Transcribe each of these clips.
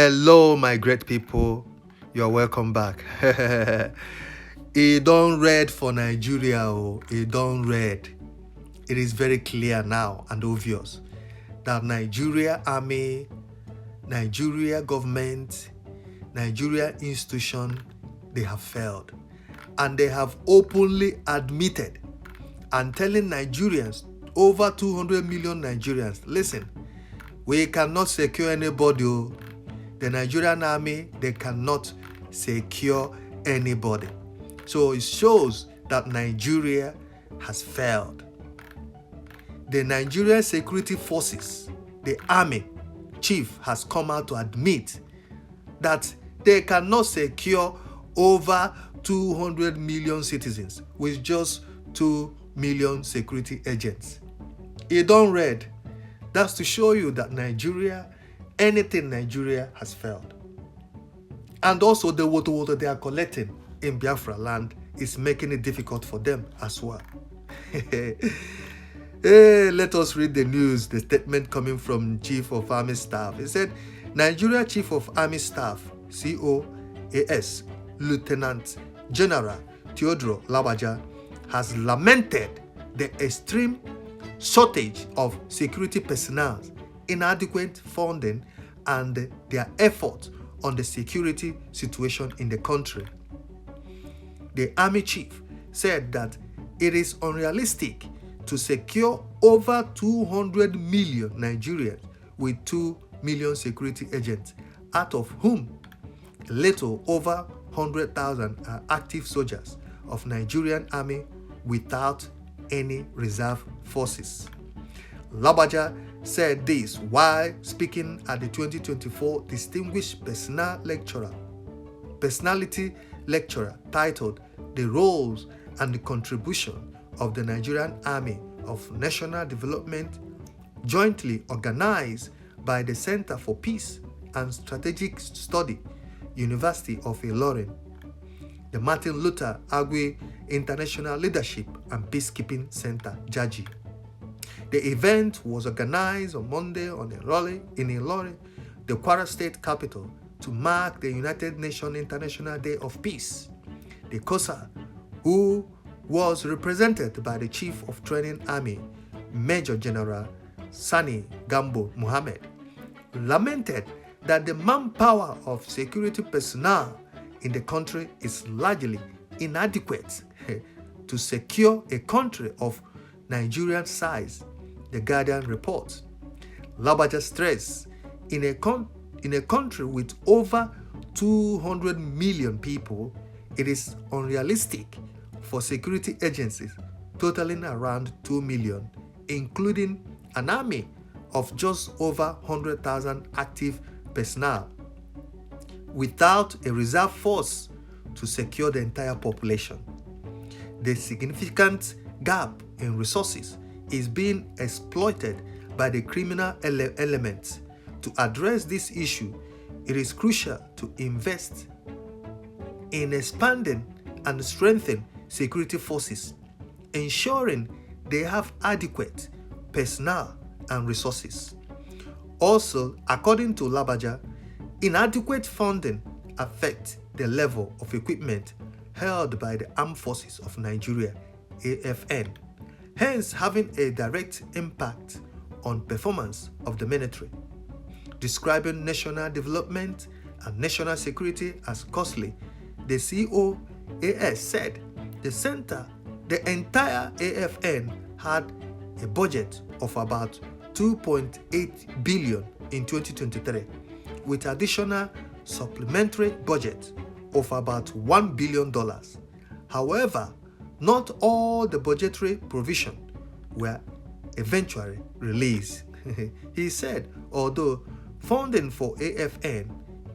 Hello, my great people. You are welcome back. It don't red for Nigeria. It don't red. It is very clear now and obvious that Nigeria army, Nigeria government, Nigeria institution, they have failed. And they have openly admitted and telling Nigerians, over 200 million Nigerians, listen, we cannot secure anybody. The Nigerian army, they cannot secure anybody. So it shows that Nigeria has failed. The Nigerian security forces, the army chief has come out to admit that they cannot secure over 200 million citizens with just 2 million security agents. It don't read. That's to show you that anything Nigeria has failed. And also the water they are collecting in Biafra land is making it difficult for them as well. Hey, let us read the news, the statement coming from Chief of Army Staff. He said, Nigeria Chief of Army Staff, COAS, Lieutenant General Theodore Labaja, has lamented the extreme shortage of security personnel, inadequate funding, and their efforts on the security situation in the country. The army chief said that it is unrealistic to secure over 200 million Nigerians with 2 million security agents, out of whom a little over 100,000 are active soldiers of Nigerian army without any reserve forces. Labaja said this while speaking at the 2024 Distinguished Personality Lecture titled The Roles and the Contribution of the Nigerian Army of National Development, jointly organized by the Center for Peace and Strategic Study, University of Ilorin, the Martin Luther Agwe International Leadership and Peacekeeping Center, JAGI. The event was organized on Monday in Ilorin, the Kwara State capital, to mark the United Nations International Day of Peace. The COSA, who was represented by the Chief of Training Army, Major General Sani Gambo Mohammed, lamented that the manpower of security personnel in the country is largely inadequate to secure a country of Nigerian size, the Guardian reports. Labaja stressed, in a country with over 200 million people, it is unrealistic for security agencies totaling around 2 million, including an army of just over 100,000 active personnel, without a reserve force to secure the entire population. The significant gap in resources is being exploited by the criminal elements. To address this issue, it is crucial to invest in expanding and strengthening security forces, ensuring they have adequate personnel and resources. Also, according to Labaja, inadequate funding affects the level of equipment held by the Armed Forces of Nigeria, AFN, hence having a direct impact on performance of the military. Describing national development and national security as costly, the COAS said the entire AFN had a budget of about 2.8 billion in 2023, with additional supplementary budget of about $1 billion. However, not all the budgetary provisions were eventually released. He said, although funding for AFN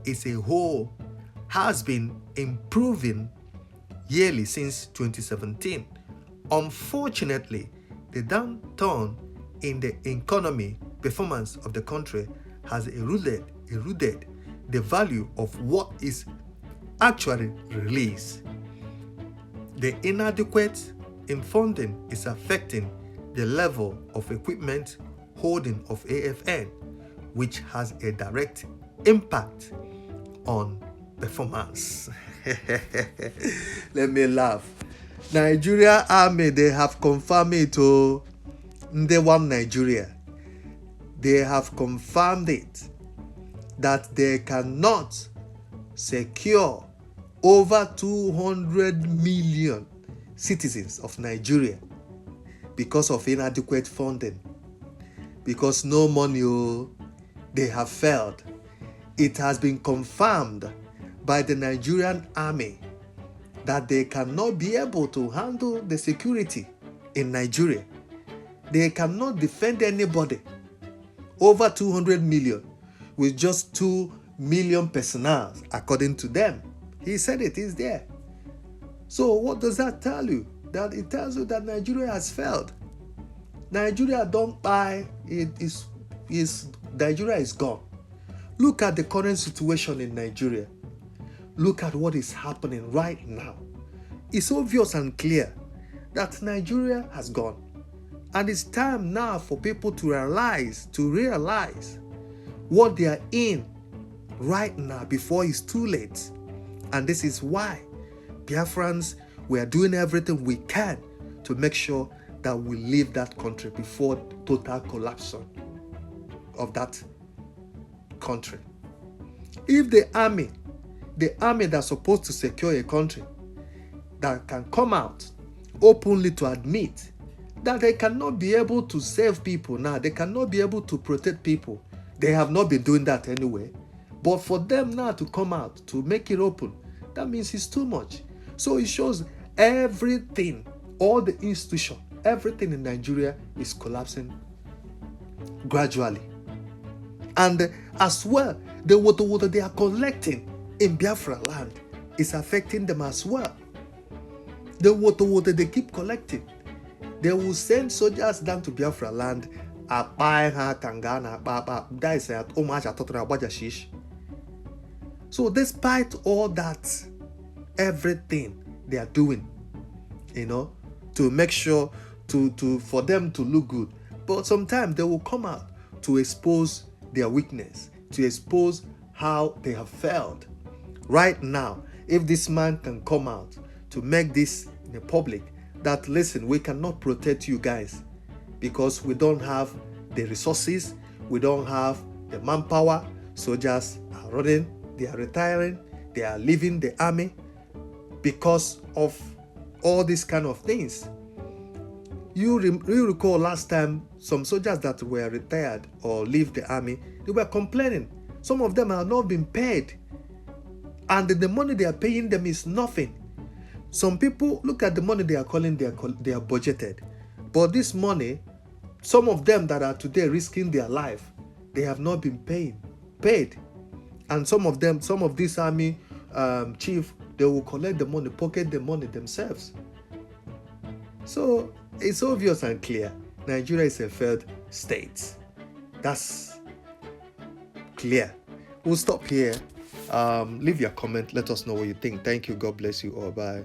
as a whole has been improving yearly since 2017, unfortunately, the downturn in the economy performance of the country has eroded the value of what is actually released. The inadequate in funding is affecting the level of equipment holding of AFN, which has a direct impact on performance. Let me laugh. Nigeria Army, they have confirmed it to Ndewam Nigeria. They have confirmed it that they cannot secure over 200 million citizens of Nigeria because of inadequate funding, because no money. They have failed. It has been confirmed by the Nigerian Army that they cannot be able to handle the security in Nigeria. They cannot defend anybody. Over 200 million with just 2 million personnel, according to them. He said it is there. So what does that tell you? That it tells you that Nigeria has failed. Nigeria don't buy it. Nigeria is gone. Look at the current situation in Nigeria. Look at what is happening right now. It's obvious and clear that Nigeria has gone. And it's time now for people to realize what they are in right now before it's too late. And this is why Biafrans, we are doing everything we can to make sure that we leave that country before total collapse of that country. If the army that's supposed to secure a country, that can come out openly to admit that they cannot be able to save people now, they cannot be able to protect people. They have not been doing that anyway. But for them now to come out to make it open, that means it's too much. So it shows everything, all the institution, everything in Nigeria is collapsing gradually. And as well, the water they are collecting in Biafra land is affecting them as well. The water they keep collecting. They will send soldiers down to Biafra land. So despite all that, everything they are doing, to make sure for them to look good, but sometimes they will come out to expose their weakness, to expose how they have failed. Right now, if this man can come out to make this in the public, that listen, we cannot protect you guys because we don't have the resources, we don't have the manpower. Soldiers are running, they are retiring, they are leaving the army because of all these kind of things. You recall last time some soldiers that were retired or leave the army, they were complaining. Some of them have not been paid, and the money they are paying them is nothing. Some people look at the money they are calling they are budgeted, but this money, some of them that are today risking their life, they have not been paid, and some of this army chief, they will collect the money, pocket the money themselves. So it's obvious and clear, Nigeria is a failed state. That's clear. We'll stop here. Leave your comment. Let us know what you think. Thank you. God bless you all. Bye.